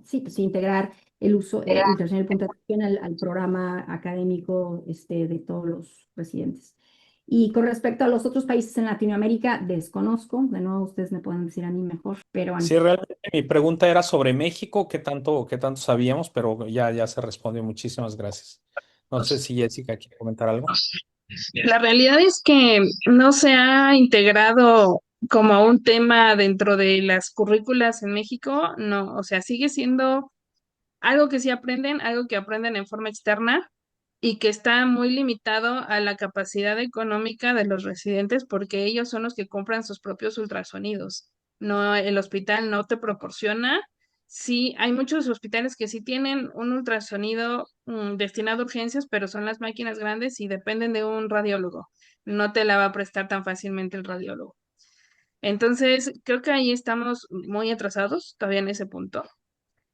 sí, pues, integrar el uso, ultrasonido de punto de atención al programa académico de todos los residentes. Y con respecto a los otros países en Latinoamérica, desconozco, de nuevo ustedes me pueden decir a mí mejor, pero bueno. Sí, realmente mi pregunta era sobre México, qué tanto sabíamos, pero ya se respondió. Muchísimas gracias. No sé si Jessica quiere comentar algo. La realidad es que no se ha integrado como un tema dentro de las currículas en México, no, o sea, sigue siendo algo que sí aprenden, algo que aprenden en forma externa y que está muy limitado a la capacidad económica de los residentes porque ellos son los que compran sus propios ultrasonidos. No, el hospital no te proporciona. Sí, hay muchos hospitales que sí tienen un ultrasonido destinado a urgencias, pero son las máquinas grandes y dependen de un radiólogo. No te la va a prestar tan fácilmente el radiólogo. Entonces, creo que ahí estamos muy atrasados todavía en ese punto.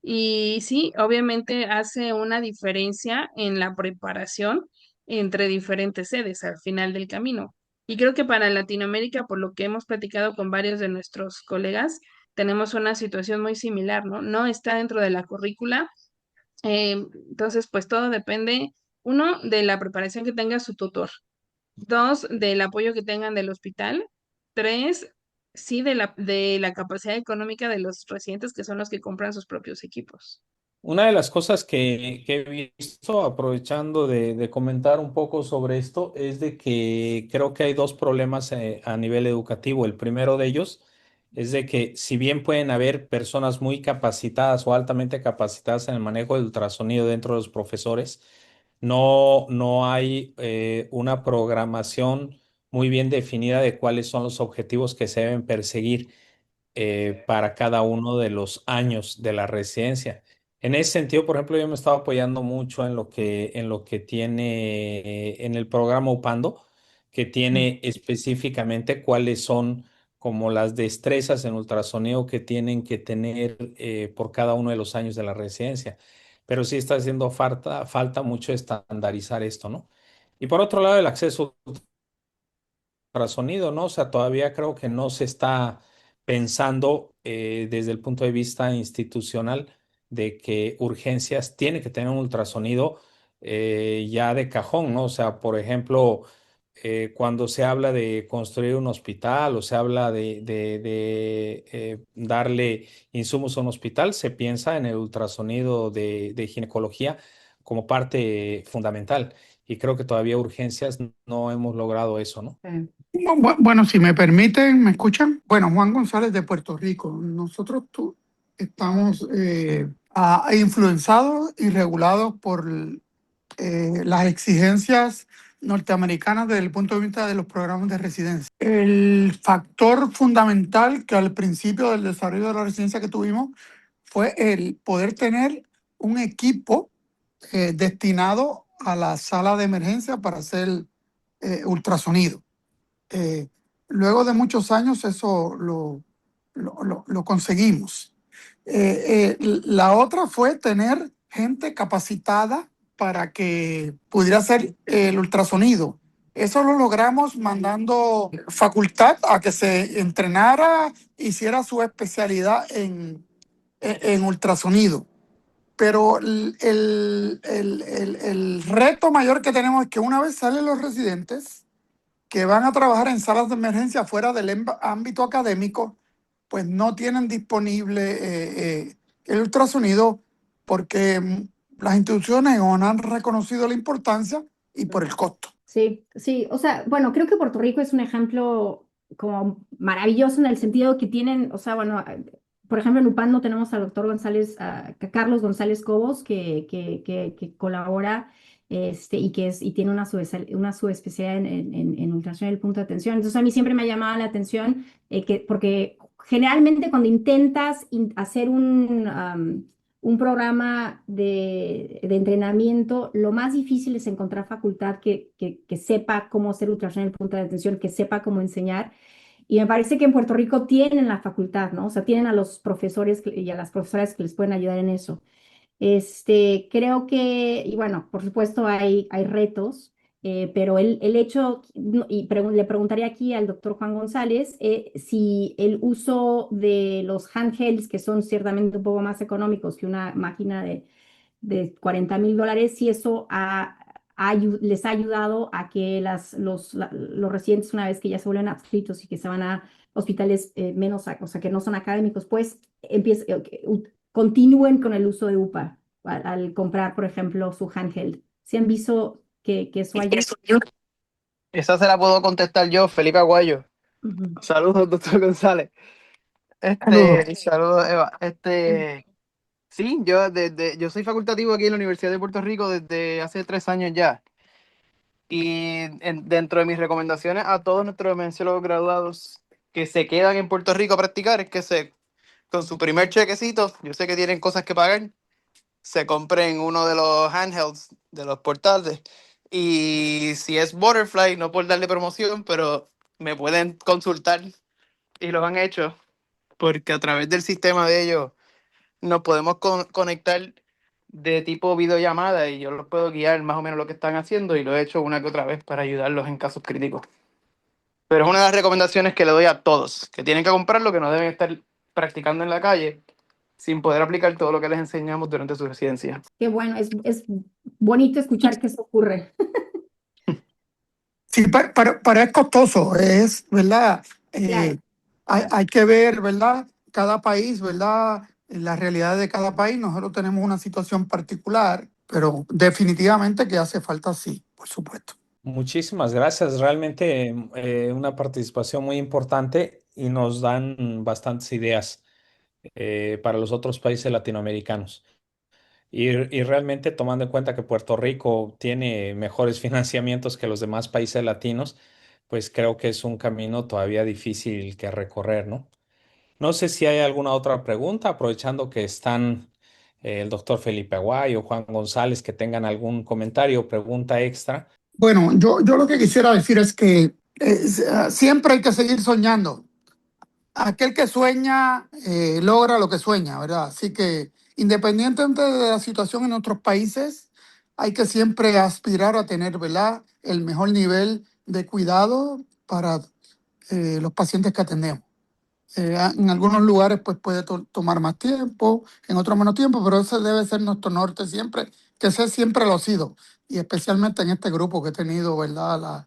Y sí, obviamente hace una diferencia en la preparación entre diferentes sedes al final del camino. Y creo que para Latinoamérica, por lo que hemos platicado con varios de nuestros colegas, tenemos una situación muy similar, ¿no? No está dentro de la currícula. Entonces, pues todo depende, uno, de la preparación que tenga su tutor. Dos, del apoyo que tengan del hospital. Tres, sí, de la capacidad económica de los residentes que son los que compran sus propios equipos. Una de las cosas que he visto, aprovechando de comentar un poco sobre esto, es de que creo que hay dos problemas a nivel educativo. El primero de ellos es de que si bien pueden haber personas muy capacitadas o altamente capacitadas en el manejo del ultrasonido dentro de los profesores, no hay una programación muy bien definida de cuáles son los objetivos que se deben perseguir para cada uno de los años de la residencia. En ese sentido, por ejemplo, yo me estaba apoyando mucho en lo que tiene en el programa UPANDO, que tiene específicamente cuáles son como las destrezas en ultrasonido que tienen que tener por cada uno de los años de la residencia. Pero sí está haciendo falta mucho estandarizar esto, ¿no? Y por otro lado, el acceso ultrasonido, ¿no? O sea, todavía creo que no se está pensando desde el punto de vista institucional de que urgencias tiene que tener un ultrasonido ya de cajón, ¿no? O sea, por ejemplo, cuando se habla de construir un hospital o se habla de darle insumos a un hospital, se piensa en el ultrasonido de ginecología como parte fundamental. Y creo que todavía urgencias no hemos logrado eso, ¿no? Bueno, si me permiten, ¿me escuchan? Bueno, Juan González de Puerto Rico. Nosotros estamos influenciados y regulados por las exigencias norteamericanas desde el punto de vista de los programas de residencia. El factor fundamental que al principio del desarrollo de la residencia que tuvimos fue el poder tener un equipo destinado a la sala de emergencia para hacer ultrasonido. Eh, Luego de muchos años eso lo conseguimos. La otra fue tener gente capacitada para que pudiera hacer el ultrasonido. Eso lo logramos mandando facultad a que se entrenara, hiciera su especialidad en ultrasonido. Pero el reto mayor que tenemos es que una vez salen los residentes, que van a trabajar en salas de emergencia fuera del ámbito académico, pues no tienen disponible el ultrasonido porque las instituciones o no han reconocido la importancia y por el costo. Sí, sí, o sea, bueno, creo que Puerto Rico es un ejemplo como maravilloso en el sentido que tienen, o sea, bueno, por ejemplo, en UPAN no tenemos al doctor González, a Carlos González Cobos, que colabora y y tiene una subespecialidad en ultrasonido del punto de atención. Entonces, a mí siempre me ha llamado la atención porque generalmente cuando intentas hacer un programa de entrenamiento, lo más difícil es encontrar facultad que sepa cómo hacer ultrasonido en el punto de atención, que sepa cómo enseñar. Y me parece que en Puerto Rico tienen la facultad, ¿no? O sea, tienen a los profesores y a las profesoras que les pueden ayudar en eso. Creo que, y bueno, por supuesto hay retos, pero el hecho, le preguntaría aquí al doctor Juan González si el uso de los handhelds, que son ciertamente un poco más económicos que una máquina de $40,000, si eso les ha ayudado a que los residentes, una vez que ya se vuelven adscritos y que se van a hospitales menos, o sea, que no son académicos, pues continúen con el uso de UPA al comprar, por ejemplo, su handheld. ¿Sí han visto que eso hay? Esa se la puedo contestar yo, Felipe Aguayo. Ujú. Saludos, doctor González. Saludos. Saludos, Eva. Sí, yo soy facultativo aquí en la Universidad de Puerto Rico desde hace 3 años ya. Y dentro de mis recomendaciones a todos nuestros emergenciólogos graduados que se quedan en Puerto Rico a practicar es que con su primer chequecito, yo sé que tienen cosas que pagar, se compren uno de los handhelds, de los portátiles. Y si es Butterfly, no por darle promoción, pero me pueden consultar y los han hecho, porque a través del sistema de ellos nos podemos conectar de tipo videollamada y yo los puedo guiar más o menos lo que están haciendo y lo he hecho una que otra vez para ayudarlos en casos críticos. Pero es una de las recomendaciones que le doy a todos, que tienen que comprarlo, que no deben estar practicando en la calle sin poder aplicar todo lo que les enseñamos durante su residencia. Qué bueno, es bonito escuchar que eso ocurre. Sí, pero es costoso, es, ¿verdad? Claro, Hay que ver, ¿verdad? Cada país, ¿verdad? La realidad de cada país. Nosotros tenemos una situación particular, pero definitivamente que hace falta, sí, por supuesto. Muchísimas gracias. Realmente una participación muy importante y nos dan bastantes ideas para los otros países latinoamericanos. Y realmente tomando en cuenta que Puerto Rico tiene mejores financiamientos que los demás países latinos, pues creo que es un camino todavía difícil que recorrer, ¿no? No sé si hay alguna otra pregunta, aprovechando que están el doctor Felipe Aguayo o Juan González, que tengan algún comentario o pregunta extra. Bueno, yo lo que quisiera decir es que siempre hay que seguir soñando. Aquel que sueña logra lo que sueña, ¿verdad? Así que independientemente de la situación en otros países, hay que siempre aspirar a tener, ¿verdad?, el mejor nivel de cuidado para los pacientes que atendemos. En algunos lugares pues puede tomar más tiempo, en otros menos tiempo, pero ese debe ser nuestro norte siempre, que ese siempre lo ha sido, y especialmente en este grupo que he tenido, ¿verdad?,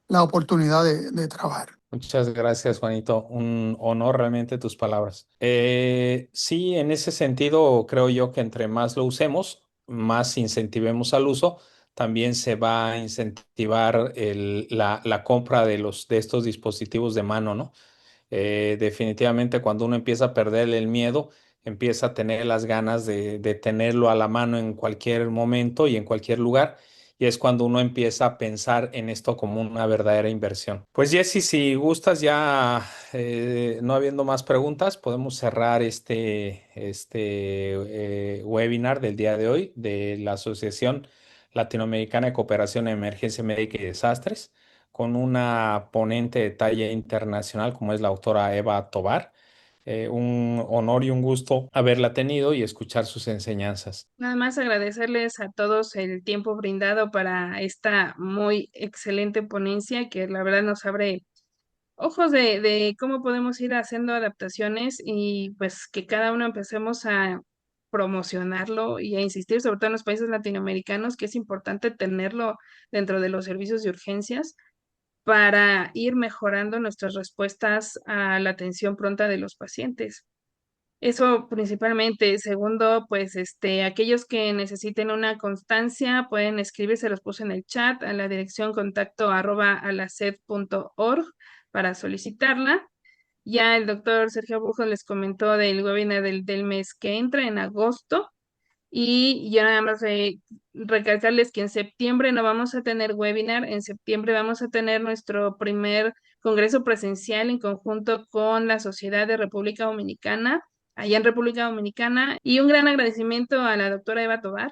la oportunidad de trabajar. Muchas gracias, Juanito. Un honor realmente tus palabras. Sí, en ese sentido, creo yo que entre más lo usemos, más incentivemos al uso, también se va a incentivar la compra de estos dispositivos de mano, ¿no? Definitivamente cuando uno empieza a perder el miedo, empieza a tener las ganas de tenerlo a la mano en cualquier momento y en cualquier lugar. Y es cuando uno empieza a pensar en esto como una verdadera inversión. Pues Jessy, si gustas ya, no habiendo más preguntas, podemos cerrar este webinar del día de hoy de la Asociación Latinoamericana de Cooperación en Emergencia Médica y Desastres con una ponente de talla internacional como es la autora Eva Tovar. Un honor y un gusto haberla tenido y escuchar sus enseñanzas. Nada más agradecerles a todos el tiempo brindado para esta muy excelente ponencia que la verdad nos abre ojos de cómo podemos ir haciendo adaptaciones y pues que cada uno empecemos a promocionarlo y a insistir, sobre todo en los países latinoamericanos, que es importante tenerlo dentro de los servicios de urgencias para ir mejorando nuestras respuestas a la atención pronta de los pacientes. Eso principalmente. Segundo, pues aquellos que necesiten una constancia pueden escribir, se los puse en el chat, a la dirección contacto@alaced.org para solicitarla. Ya el doctor Sergio Burgos les comentó del webinar del mes que entra en agosto. Y ya nada más recalcarles que en septiembre no vamos a tener webinar, en septiembre vamos a tener nuestro primer congreso presencial en conjunto con la Sociedad de República Dominicana, allá en República Dominicana. Y un gran agradecimiento a la doctora Eva Tovar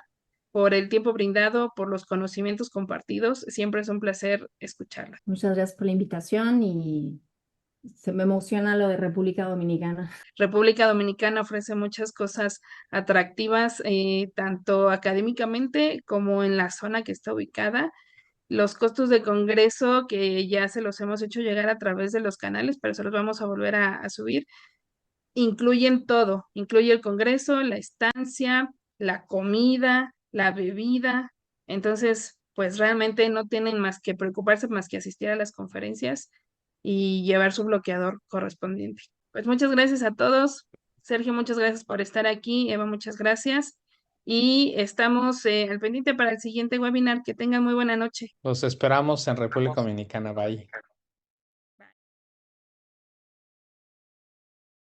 por el tiempo brindado, por los conocimientos compartidos. Siempre es un placer escucharla. muchas gracias por la invitación y se me emociona lo de República Dominicana. República Dominicana ofrece muchas cosas atractivas, tanto académicamente como en la zona que está ubicada. Los costos de congreso que ya se los hemos hecho llegar a través de los canales, pero se los vamos a volver a subir, incluyen todo, incluye el congreso, la estancia, la comida, la bebida. Entonces, pues realmente no tienen más que preocuparse, más que asistir a las conferencias y llevar su bloqueador correspondiente. Pues muchas gracias a todos. Sergio, muchas gracias por estar aquí. Eva, muchas gracias. y estamos al pendiente para el siguiente webinar. Que tengan muy buena noche. Los esperamos en República Dominicana. Bye.